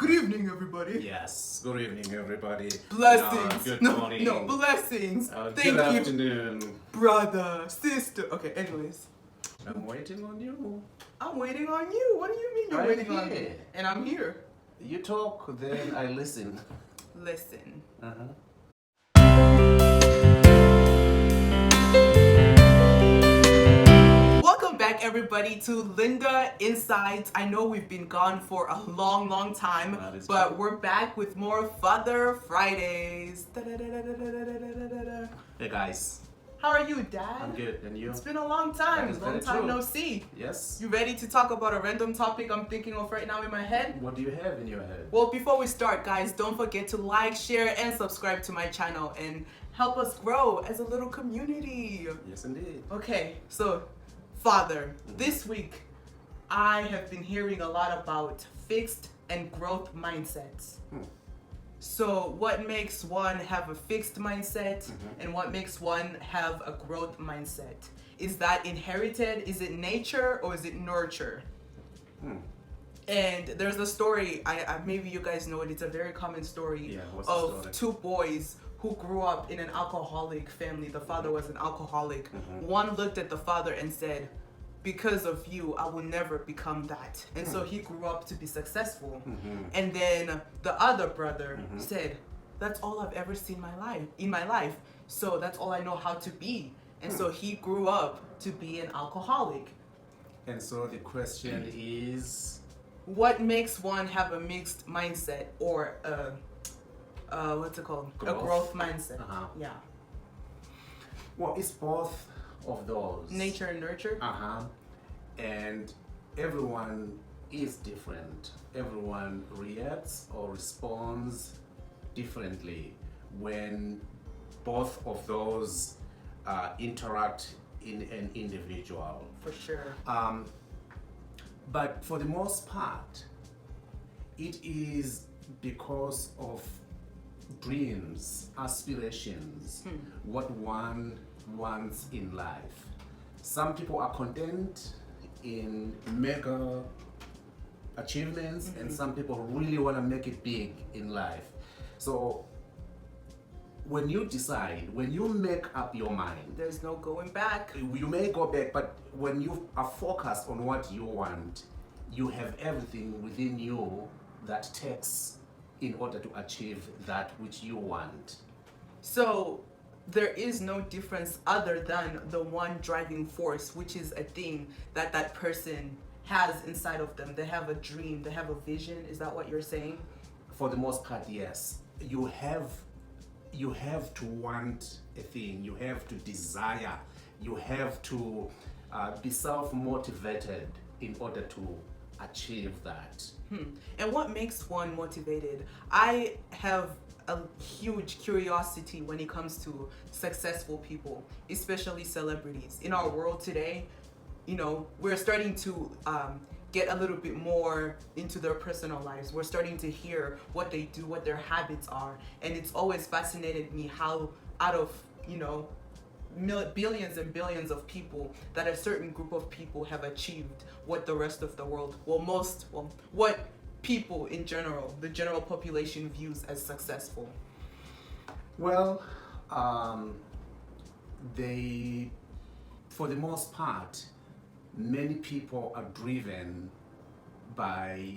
Good evening, everybody. Yes, good evening, everybody. Blessings. Good no, morning. no, blessings. Good Thank you, afternoon. brother, sister. Okay, anyways. I'm waiting on you. I'm waiting on you. What do you mean you're I'm waiting on me? here. And I'm here. You talk, then I listen. Listen. Welcome back, everybody, to Linda Insights. I know we've been gone for a long time, That is but true. we're back with more Father Fridays. Da-da-da-da-da-da-da-da-da. Hey guys, How are you, Dad? I'm good. And you? It's been a long time. That is Long very time true. no see. Yes. You ready to talk about a random topic I'm thinking of right now in my head? What do you have in your head? Well, before we start, guys, don't forget to like, share, and subscribe to my channel and help us grow as a little community. Yes, indeed. Okay, so, Father, this week I have been hearing a lot about fixed and growth mindsets. So, what makes one have a fixed mindset and what makes one have a growth mindset? Is that inherited? Is it nature or is it nurture? And there's a story, I maybe you guys know it, it's a very common story Yeah, what's the of story? two boys who grew up in an alcoholic family. The father was an alcoholic. One looked at the father and said, because of you, I will never become that. And so he grew up to be successful. And then the other brother said, that's all I've ever seen in my life. So that's all I know how to be. And so he grew up to be an alcoholic. And so the question is, What makes one have a mixed mindset or what's it called? Growth. A growth mindset. Yeah. well, it's both of those. Nature and nurture. And everyone is different. Everyone reacts or responds differently when both of those interact in an individual. For sure. But for the most part, it is because of dreams, aspirations, what one wants in life. Some people are content in mega achievements, and some people really want to make it big in life. So when you decide, when you make up your mind, There's no going back. you may go back, but when you are focused on what you want, you have everything within you that takes in order to achieve that which you want. So there is no difference other than the one driving force, which is a thing that that person has inside of them. They have a dream, they have a vision. Is that what you're saying? For the most part, yes. You have to want a thing, you have to desire, you have to be self-motivated in order to achieve that. And what makes one motivated? I have a huge curiosity when it comes to successful people, especially celebrities. In our world today, you know, we're starting to get a little bit more into their personal lives. We're starting to hear what they do, what their habits are. And it's always fascinated me how out of, you know, billions and billions of people, that a certain group of people have achieved what the rest of the world, what people in general, the general population views as successful. Well, for the most part, many people are driven by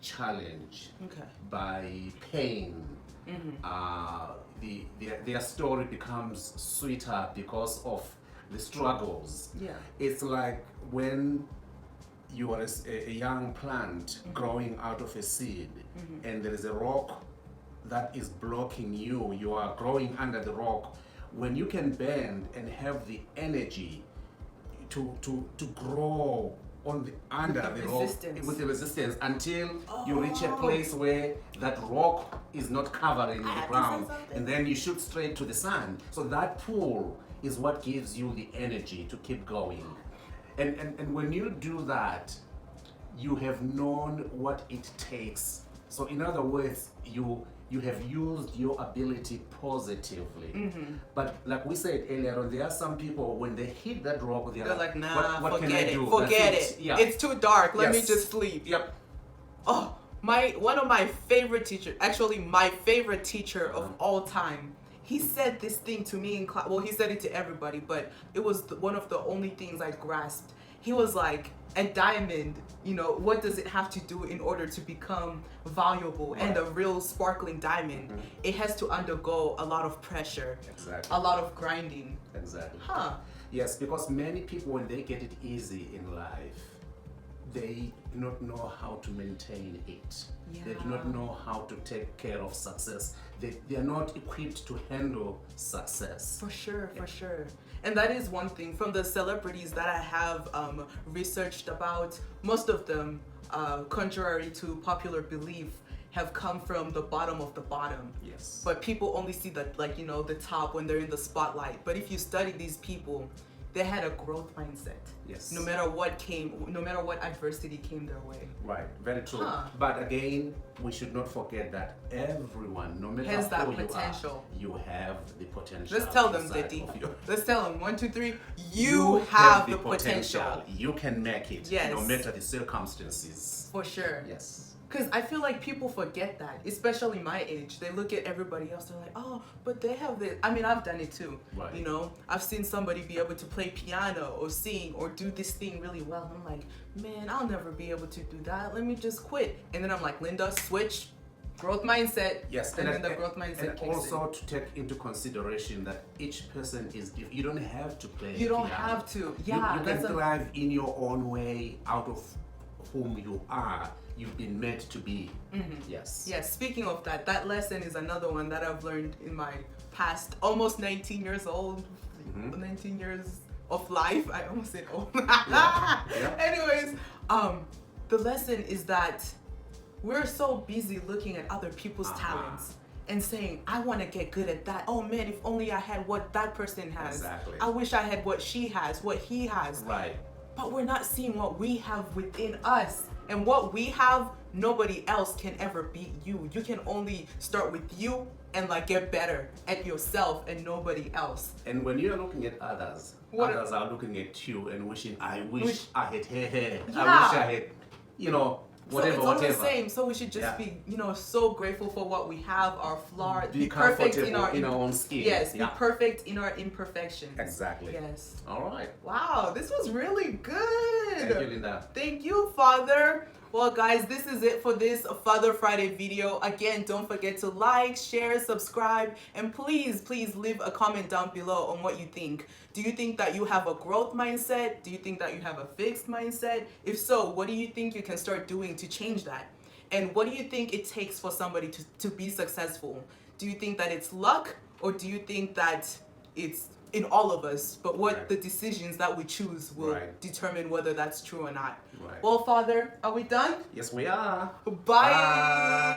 challenge, by pain. Their story becomes sweeter because of the struggles. Yeah. It's like when you are a young plant growing out of a seed, and there is a rock that is blocking you. You are growing under the rock. When you can bend and have the energy to grow under the rock with the resistance until you reach a place where that rock is not covering the ground, and then you shoot straight to the sun. So that pull is what gives you the energy to keep going. And when you do that, you have known what it takes. So in other words, you have used your ability positively. But like we said earlier on, there are some people, when they hit that rock, they're like, nah, what can forget I it, do? forget That's it. Yeah. It's too dark, let me Yes. just sleep. Yep. Oh, One of my favorite teachers, actually my favorite teacher of all time, he said this thing to me in class. Well, he said it to everybody, but it was one of the only things I grasped. He was like, a diamond, what does it have to do in order to become valuable? Right. And a real sparkling diamond, it has to undergo a lot of pressure, Exactly. a lot of grinding. Exactly. Huh. Yes, because many people, when they get it easy in life, they do not know how to maintain it. They do not Yeah. know how to take care of success. They are not equipped to handle success. For sure. And that is one thing from the celebrities that I have researched about. Most of them, contrary to popular belief, have come from the bottom of the bottom. Yes. But people only see the top when they're in the spotlight. But if you study these people, they had a growth mindset. Yes. No matter what adversity came their way. Right, very true. Huh. But again, we should not forget that everyone, no matter Has that who potential. you have the potential. Let's tell them, inside Diddy. of you. Let's tell them. 1, 2, 3. You have the potential. You can make it, Yes. no matter the circumstances. For sure. Yes. Because I feel like people forget that, especially my age. They look at everybody else, they're like, oh, but they have this. I mean, I've done it too. Right. I've seen somebody be able to play piano or sing or do this thing really well. I'm like, man, I'll never be able to do that. Let me just quit. And then I'm like, Linda, switch, growth mindset. Yes, And then the growth mindset and kicks also in. to take into consideration that each person is different. You don't have to play. You don't piano. have to. You Yeah, can that's a- thrive in your own way, out of whom you are. You've been meant to be. Yes. Yes, speaking of that lesson is another one that I've learned in my past almost 19 years old, 19 years of life. I almost said old. Yeah. Anyways, the lesson is that we're so busy looking at other people's talents and saying, I want to get good at that. Oh man, if only I had what that person has. Exactly. I wish I had what she has, what he has. Right. But we're not seeing what we have within us. And what we have, nobody else can ever beat you. You can only start with you and get better at yourself and nobody else. And when you're looking at others, others are looking at you and wishing, I wish I had hair. I Yeah. wish I had, whatever, so it's all whatever. the same. So we should just be, so grateful for what we have, our flaws, Be perfect comfortable in our own skin. Yes, Yeah. be perfect in our imperfections. Exactly. Yes. All right. Wow, this was really good. Thank you, Linda. Thank you, Father. Well, guys, this is it for this Father Friday video. Again, don't forget to like, share, subscribe, and please leave a comment down below on what you think. Do you think that you have a growth mindset? Do you think that you have a fixed mindset? If so, what do you think you can start doing to change that? And what do you think it takes for somebody to be successful? Do you think that it's luck, or do you think that it's in all of us, but what the decisions that we choose will determine whether that's true or not? Right. Well, Father, are we done? Yes, we are. Bye.